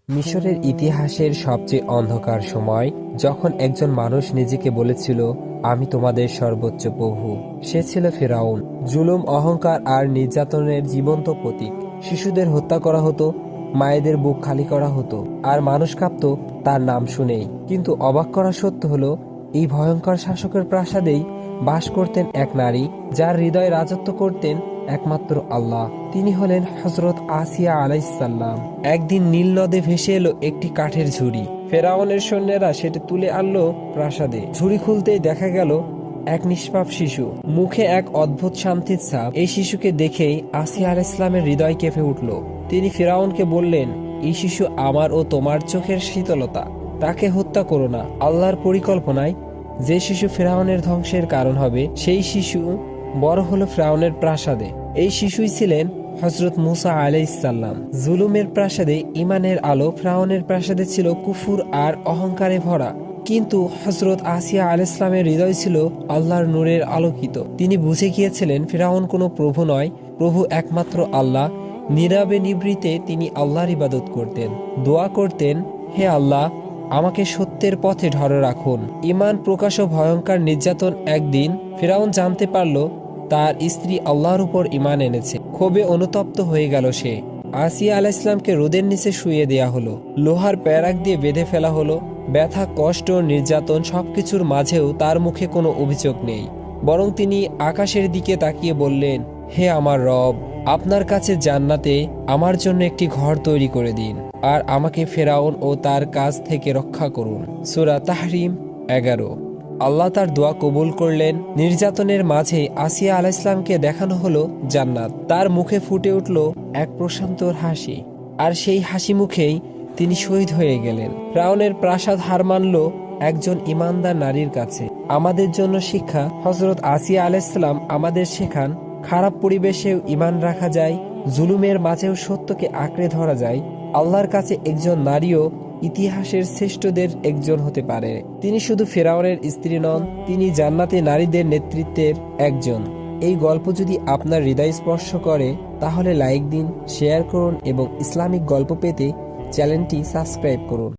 মিশরের ইতিহাসের সবচেয়ে অন্ধকার সময়, যখন একজন মানুষ নিজেকে বলেছিল, আমি তোমাদের সর্বোচ্চ প্রভু। সে ছিল ফেরাউন। জুলুম, অহংকার আর নির্যাতনের জীবন্ত প্রতীক। শিশুদের হত্যা করা হতো, মায়েদের বুক খালি করা হতো, আর মানুষ কাঁপত তার নাম শুনেই। কিন্তু অবাক করা সত্য হলো, এই ভয়ঙ্কর শাসকের প্রাসাদেই বাস করতেন এক নারী, যার হৃদয়ে রাজত্ব করতেন একমাত্র আল্লাহ। তিনি হলেন হযরত আসিয়া আলাইহিসসালাম। একদিন নীল নদে ভেসে এলো একটি কাঠের ঝুড়ি। ফেরাউনের সৈন্যরা সেটা তুলে আনলো প্রাসাদে। ঝুড়ি খুলতেই দেখা গেল এক নিষ্পাপ শিশু, মুখে এক অদ্ভুত শান্তির ছাপ। এই শিশুকে দেখেই আসিয়া আলাইহিস সালামের হৃদয় কেঁপে উঠল। তিনি ফেরাউনকে বললেন, এই শিশু আমার ও তোমার চোখের শীতলতা, তাকে হত্যা করো না। আল্লাহর পরিকল্পনায় যে শিশু ফেরাউনের ধ্বংসের কারণ হবে, সেই শিশু বড় হলো ফেরাউনের প্রাসাদে। এই শিশুই ছিলেন হযরত মুসা আলাইহিসসালাম। জুলুমের প্রাসাদে ঈমানের আলো, ফেরাউনের প্রাসাদে ছিল কুফর আর অহংকারে ভরা। কিন্তু হযরত আসিয়া আলাইহিস সালামের হৃদয় ছিল আল্লাহর নূরের আলোকিত। তিনি বুঝে গিয়েছিলেন ফেরাউন কোনো প্রভু নয়, প্রভু একমাত্র আল্লাহ। নীরবে নিভৃতে তিনি আল্লাহর ইবাদত করতেন, দোয়া করতেন, হে আল্লাহ, আমাকে সত্যের পথে ধরে রাখুন। ঈমান প্রকাশ ও ভয়ঙ্কর নির্যাতন। একদিন ফেরাউন জানতে পারল তার স্ত্রী আল্লাহর উপর ঈমান এনেছে। ক্ষোভে অনুতপ্ত হয়ে গেল সে। আসিয়া আলাইহিস সালামকে রোদের নিচে শুইয়ে দেয়া হলো, লোহার প্যারাক দিয়ে বেঁধে ফেলা হলো। ব্যথা, কষ্ট, নির্যাতন সবকিছুর মাঝেও তার মুখে কোনো অভিযোগ নেই, বরং তিনি আকাশের দিকে তাকিয়ে বললেন, হে আমার রব, আপনার কাছে জান্নাতে আমার জন্য একটি ঘর তৈরি করে দিন, আর আমাকে ফেরাউন ও তার কাজ থেকে রক্ষা করুন। সূরা তাহরিম 11। আল্লাহ তার দোয়া কবুল করলেন। নির্যাতনের মাঝে আসিয়া আলাইহিস সালামকে দেখানো হলো জান্নাত। তার মুখে ফুটে উঠল এক প্রশান্তর হাসি, আর সেই হাসি মুখেই তিনি শহীদ হয়ে গেলেন। ফেরাউনের প্রাসাদ হার মানল একজন ইমানদার নারীর কাছে। আমাদের জন্য শিক্ষা, হযরত আসিয়া আলাইহিস সালাম আমাদের শেখান, খারাপ পরিবেশেও ঈমান রাখা যায়, জুলুমের মাঝেও সত্যকে আঁকড়ে ধরা যায়। আল্লাহর কাছে একজন নারীও ইতিহাসের শ্রেষ্ঠদের একজন হতে পারে। তিনি শুধু ফেরাউনের স্ত্রী নন, তিনি জান্নাতে নারীদের নেতৃত্বের একজন। এই গল্প যদি আপনার হৃদয় স্পর্শ করে, তাহলে লাইক দিন, শেয়ার করুন এবং ইসলামিক গল্প পেতে চ্যানেলটি সাবস্ক্রাইব করুন।